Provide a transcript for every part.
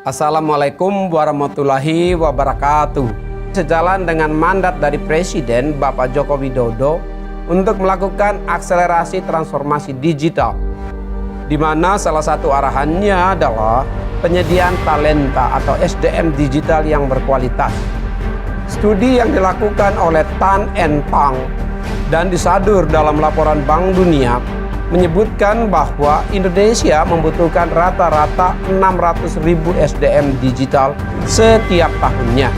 Assalamualaikum warahmatullahi wabarakatuh. Sejalan dengan mandat dari Presiden Bapak Joko Widodo untuk melakukan akselerasi transformasi digital, di mana salah satu arahannya adalah penyediaan talenta atau SDM digital yang berkualitas. Studi yang dilakukan oleh Tan and Tang dan disadur dalam laporan Bank Dunia menyebutkan bahwa Indonesia membutuhkan rata-rata 600.000 SDM digital setiap tahunnya.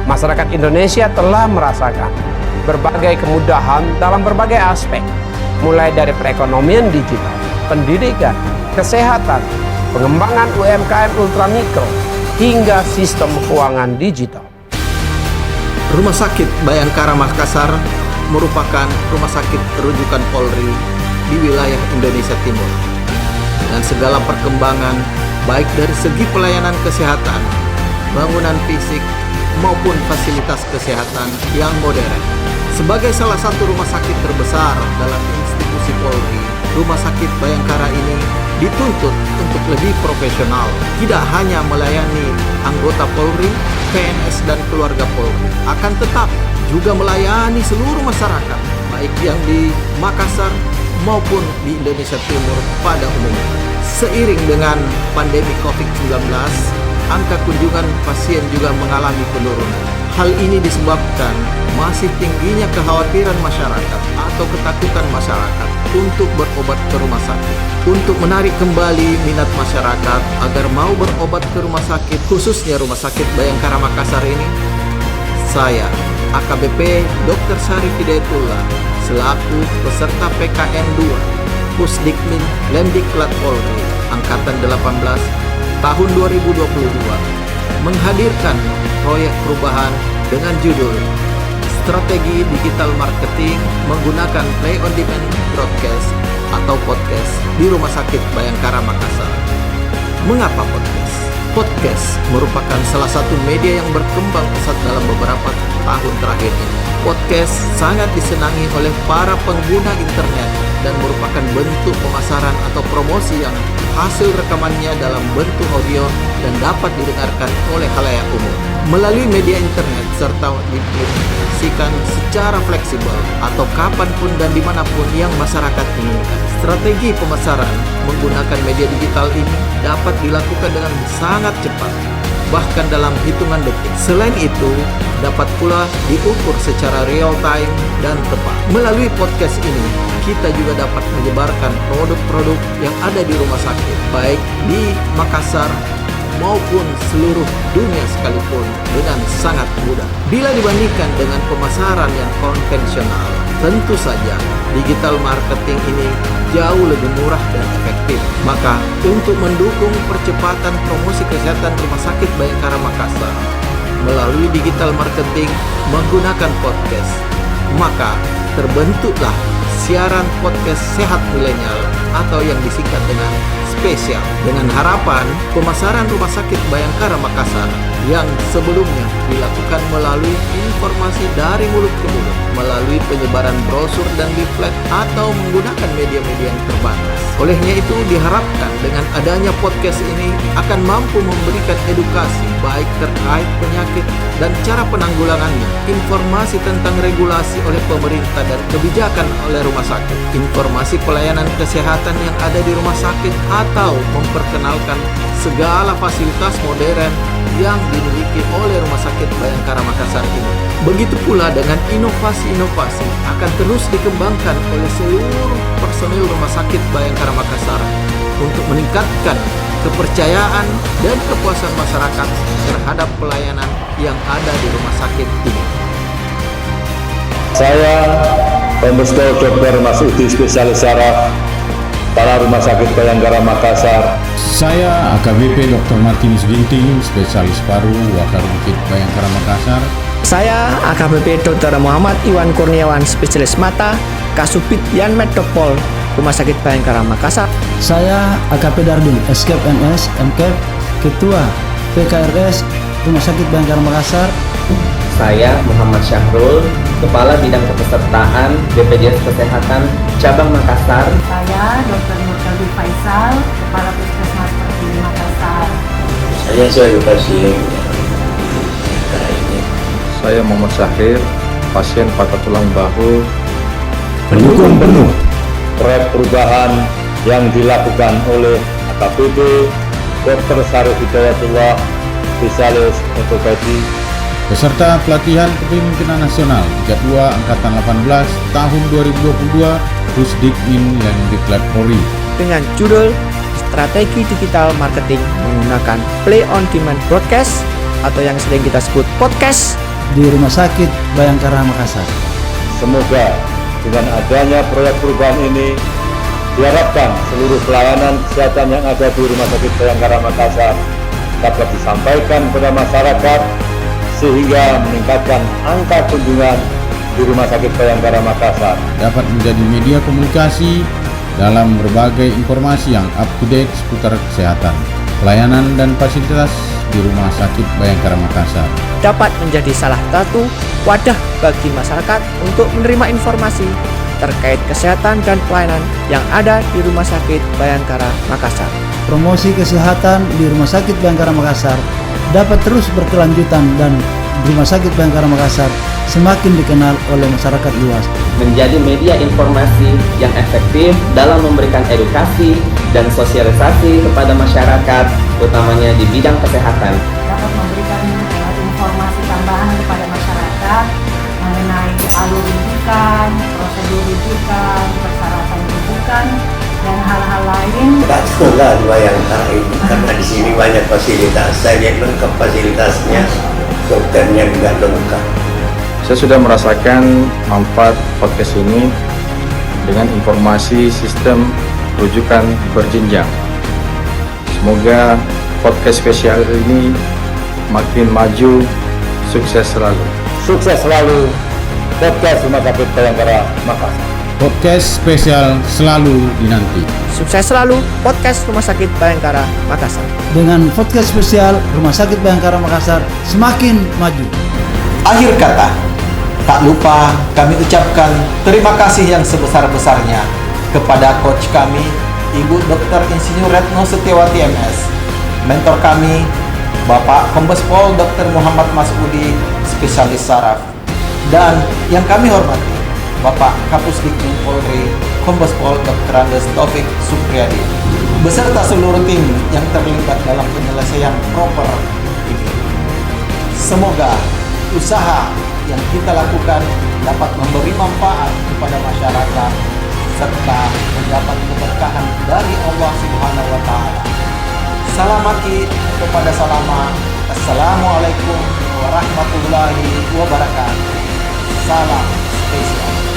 Masyarakat Indonesia telah merasakan berbagai kemudahan dalam berbagai aspek, mulai dari perekonomian digital, pendidikan, kesehatan, pengembangan UMKM ultramikro, hingga sistem keuangan digital. Rumah Sakit Bayangkara Makassar merupakan rumah sakit rujukan Polri di wilayah Indonesia Timur dengan segala perkembangan baik dari segi pelayanan kesehatan, bangunan fisik maupun fasilitas kesehatan yang modern. Sebagai salah satu rumah sakit terbesar dalam institusi Polri, Rumah Sakit Bayangkara ini dituntut untuk lebih profesional, tidak hanya melayani anggota Polri, PNS dan keluarga Polri, akan tetap juga melayani seluruh masyarakat, baik yang di Makassar maupun di Indonesia Timur pada umumnya. Seiring dengan pandemi COVID-19, angka kunjungan pasien juga mengalami penurunan. Hal ini disebabkan masih tingginya kekhawatiran masyarakat atau ketakutan masyarakat untuk berobat ke rumah sakit. Untuk menarik kembali minat masyarakat agar mau berobat ke rumah sakit, khususnya Rumah Sakit Bayangkara Makassar ini, saya, AKBP Dr. Syarif Hidayatullah, selaku peserta PKN 2 Pusdikmin Lemdiklat Polri Angkatan 18 tahun 2022 menghadirkan proyek perubahan dengan judul Strategi Digital Marketing menggunakan Play on Demand Broadcast atau podcast di Rumah Sakit Bayangkara Makassar. Mengapa podcast? Podcast merupakan salah satu media yang berkembang pesat dalam beberapa tahun terakhir ini. Podcast sangat disenangi oleh para pengguna internet dan merupakan bentuk pemasaran atau promosi yang hasil rekamannya dalam bentuk audio dan dapat didengarkan oleh khalayak umum. Melalui media internet serta dipublikasikan secara fleksibel atau kapanpun dan dimanapun yang masyarakat inginkan. Strategi pemasaran menggunakan media digital ini dapat dilakukan dengan sangat cepat, bahkan dalam hitungan detik. Selain itu, dapat pula diukur secara real time dan tepat. Melalui podcast ini, kita juga dapat menyebarkan produk-produk yang ada di rumah sakit, baik di Makassar maupun seluruh dunia sekalipun dengan sangat mudah. Bila dibandingkan dengan pemasaran yang konvensional, tentu saja digital marketing ini jauh lebih murah dan efektif. Maka untuk mendukung percepatan promosi kesehatan Rumah Sakit Bayangkara Makassar melalui digital marketing menggunakan podcast, maka terbentuklah siaran podcast sehat milenial atau yang disingkat dengan spesial, dengan harapan pemasaran Rumah Sakit Bayangkara Makassar yang sebelumnya dilakukan melalui informasi dari mulut ke mulut, melalui penyebaran brosur dan leaflet atau menggunakan media-media yang terbatas. Olehnya itu diharapkan dengan adanya podcast ini akan mampu memberikan edukasi baik terkait penyakit dan cara penanggulangannya, informasi tentang regulasi oleh pemerintah dan kebijakan oleh rumah sakit, informasi pelayanan kesehatan yang ada di rumah sakit, atau memperkenalkan segala fasilitas modern yang dimiliki oleh Rumah Sakit Bayangkara Makassar ini. Begitu pula dengan inovasi-inovasi akan terus dikembangkan oleh seluruh personil Rumah Sakit Bayangkara Makassar untuk meningkatkan kepercayaan dan kepuasan masyarakat terhadap pelayanan yang ada di rumah sakit ini. Saya, Kombes Pol Dr. Masudi Spesialis Saraf, Kepala Rumah Sakit Bayangkara Makassar. Saya AKBP Dr. Martinus Ginting, Spesialis Paru, Rumah Sakit Bayangkara Makassar. Saya AKBP Dr. Muhammad Iwan Kurniawan, Spesialis Mata, Kasubit Yanmed Dokpol, Rumah Sakit Bayangkara Makassar. Saya AKP Dardul, Eskep MS, MKEP, Ketua PKRS, Rumah Sakit Bayangkara Makassar. Saya Muhammad Syahrul, Kepala Bidang Kepesertaan BPJS Kesehatan Cabang Makassar. Saya Dr. Nurkalbi Faisal, Kepala Puskesmas Pertiwi Makassar. Saya sebagai pasien. Saya Muhammad Syahrir, pasien patah tulang bahu. Pendukung penuh proyek perubahan yang dilakukan oleh AKBP Dr. Syarif Hidayatullah, spesialis ortopedi, beserta pelatihan kepemimpinan nasional Liga 2 Angkatan 18 tahun 2022 Pusdikmin dan Diklat Polri dengan judul Strategi Digital Marketing menggunakan Play on Demand Broadcast atau yang sering kita sebut podcast di Rumah Sakit Bayangkara Makassar. Semoga dengan adanya proyek perubahan ini diharapkan seluruh pelayanan kesehatan yang ada di Rumah Sakit Bayangkara Makassar dapat disampaikan kepada masyarakat sehingga meningkatkan angka kunjungan di Rumah Sakit Bayangkara Makassar. dapat menjadi media komunikasi dalam berbagai informasi yang up to date seputar kesehatan, pelayanan dan fasilitas di Rumah Sakit Bayangkara Makassar. Dapat menjadi salah satu wadah bagi masyarakat untuk menerima informasi terkait kesehatan dan pelayanan yang ada di Rumah Sakit Bayangkara Makassar. Promosi kesehatan di Rumah Sakit Bayangkara Makassar dapat terus berkelanjutan dan Rumah Sakit Bayangkara Makassar semakin dikenal oleh masyarakat luas. Menjadi media informasi yang efektif dalam memberikan edukasi dan sosialisasi kepada masyarakat, utamanya di bidang kesehatan. Dapat memberikan informasi tambahan kepada masyarakat mengenai alur rujukan, prosedur rujukan, persyaratan rujukan, dan hal-hal lain. Betul di Bayangkara ini karena di sini banyak fasilitas. Saya lihat lengkap fasilitasnya, dokternya juga lengkap. Saya sudah merasakan manfaat podcast ini dengan informasi sistem rujukan berjenjang. Semoga podcast spesial ini makin maju, sukses selalu. Sukses selalu podcast Rumah Sakit Bayangkara Makassar. Podcast spesial selalu dinanti. Sukses selalu podcast Rumah Sakit Bayangkara Makassar. Dengan podcast spesial Rumah Sakit Bayangkara Makassar semakin maju. Akhir kata, tak lupa kami ucapkan terima kasih yang sebesar-besarnya kepada coach kami, Ibu Dr. Insinyur Retno Setiawati MS, mentor kami, Bapak Kombes Pol Dr. Muhammad Masudi, spesialis saraf, dan yang kami hormati, Bapak Kapusdikmin Polri, Kombes Pol Dr. Andes Taufik Supriyadi, beserta seluruh tim yang terlibat dalam penyelesaian proper ini. Semoga usaha yang kita lakukan dapat memberi manfaat kepada masyarakat serta mendapat keberkahan dari Allah Subhanahu wa taala. Salamaki kepada salama. Assalamualaikum warahmatullahi wabarakatuh. Salam spesial.